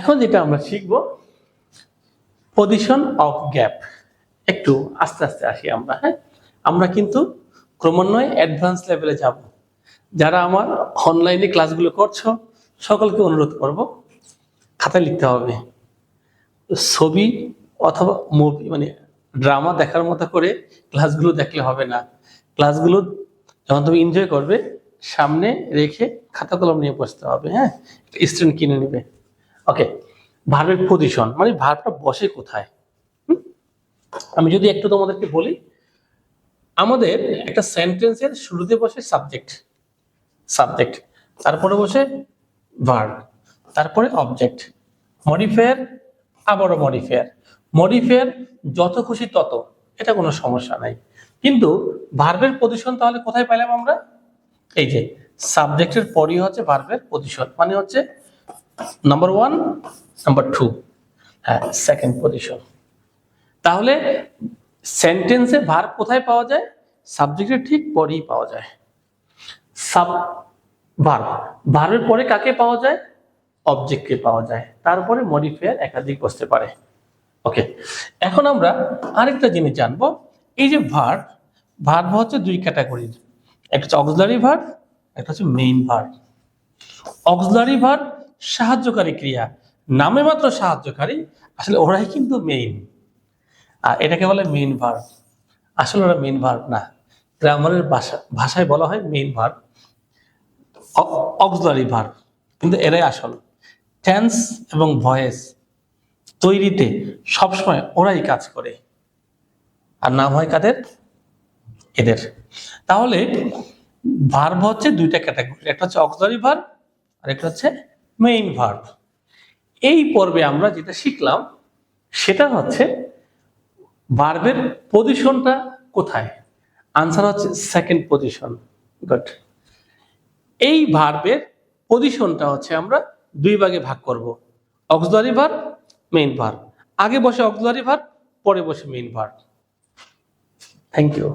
এখন যেটা আমরা শিখব পজিশন অফ গ্যাপ। একটু আস্তে আস্তে আসি আমরা। হ্যাঁ, আমরা কিন্তু ক্রমান্বয়ে অ্যাডভান্স লেভেলে যাব। যারা আমার অনলাইনে ক্লাসগুলো করছো সকলকে অনুরোধ করব খাতায় লিখতে হবে। ছবি অথবা মুভি মানে ড্রামা দেখার মতো করে ক্লাসগুলো দেখলে হবে না। ক্লাসগুলো যখন তুমি এনজয় করবে সামনে রেখে খাতা কলম নিয়ে বসতে হবে। হ্যাঁ, স্টুডেন্ট কিনে নেবে। ওকে, ভার্বের পজিশন মানে ভার্বটা বসে কোথায়। আমি যদি একটু তোমাদেরকে বলি, আমাদের একটা সেন্টেন্সের শুরুতে বসে সাবজেক্ট, তারপরে বসে ভার্ব, তারপরে অবজেক্ট, মডিফায়ার, আবারও মডিফায়ার যত খুশি তত, এটা কোনো সমস্যা নাই। কিন্তু ভার্বের পজিশন তাহলে কোথায় পেলাম আমরা? এই যে সাবজেক্টের পরই হচ্ছে ভার্বের পজিশন, মানে হচ্ছে নাম্বার 1, নাম্বার 2, হ্যাঁ সেকেন্ড পজিশন। তাহলে সেন্টেন্সে ভার্ব কোথায় পাওয়া যায়? সাবজেক্টের ঠিক পরেই পাওয়া যায়। ভার্বের পরে কাকে পাওয়া যায়? অবজেক্টকে পাওয়া যায়। তারপরে মডিফায়ার একাধিক বসতে পারে। ওকে, এখন আমরা আরেকটা জিনিস জানবো। এই যে ভার্ব হচ্ছে দুই ক্যাটাগরির, একটা হচ্ছে অক্সিলারি ভার্ব, একটা হচ্ছে মেইন ভার্ব। অক্সিলারি ভার্ব সাহায্যকারী ক্রিয়া, নামে মাত্র সাহায্যকারী, আসলে ওরাই কিন্তু মেইন। আর এটাকে বলে মেইন ভার্ব। আসলে ওরা মেইন ভার্ব না, গ্রামারের ভাষায় বলা হয় মেইন ভার্ব, অক্সিলারি ভার্ব, কিন্তু এরাই আসল। টেন্স এবং ভয়েস তৈরিতে সবসময় ওরাই কাজ করে, আর নাম হয় কাদের? এদের। তাহলে ভার্ব হচ্ছে দুইটা ক্যাটাগরি, একটা হচ্ছে অক্সিলারি ভার্ব আর একটা হচ্ছে মেইন ভার্ব। এই পর্বে আমরা যেটা শিখলাম সেটা হচ্ছে ভার্বের পজিশনটা কোথায়। আনসার হচ্ছে সেকেন্ড পজিশন। গুড। এই ভার্বের পজিশনটা হচ্ছে আমরা দুই ভাগে ভাগ করব, অক্সিলারি ভার্ব, মেইন ভার্ব। আগে বসে অক্সিলারি ভার্ব, পরে বসে মেইন ভার্ব। Thank you.